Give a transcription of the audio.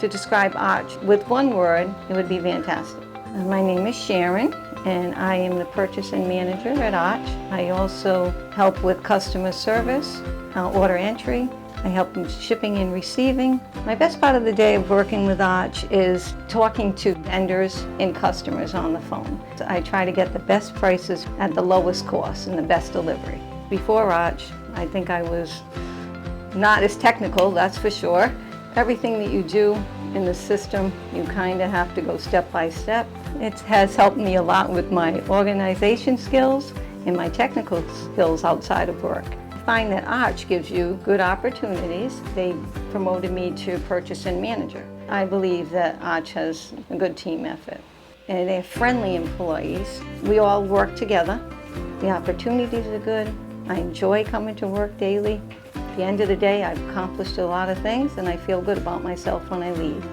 To describe Arch with one word, it would be fantastic. My name is Sharon, and I am the purchasing manager at Arch. I also help with customer service, order entry. I help in shipping and receiving. My best part of the day of working with Arch is talking to vendors and customers on the phone. I try to get the best prices at the lowest cost and the best delivery. Before Arch, I think I was not as technical, that's for sure. Everything that you do in the system, you kind of have to go step by step. It has helped me a lot with my organization skills and my technical skills outside of work. I find that Arch gives you good opportunities. They promoted me to purchasing manager. I believe that Arch has a good team effort. And they're friendly employees. We all work together. The opportunities are good. I enjoy coming to work daily. At the end of the day, I've accomplished a lot of things and I feel good about myself when I leave.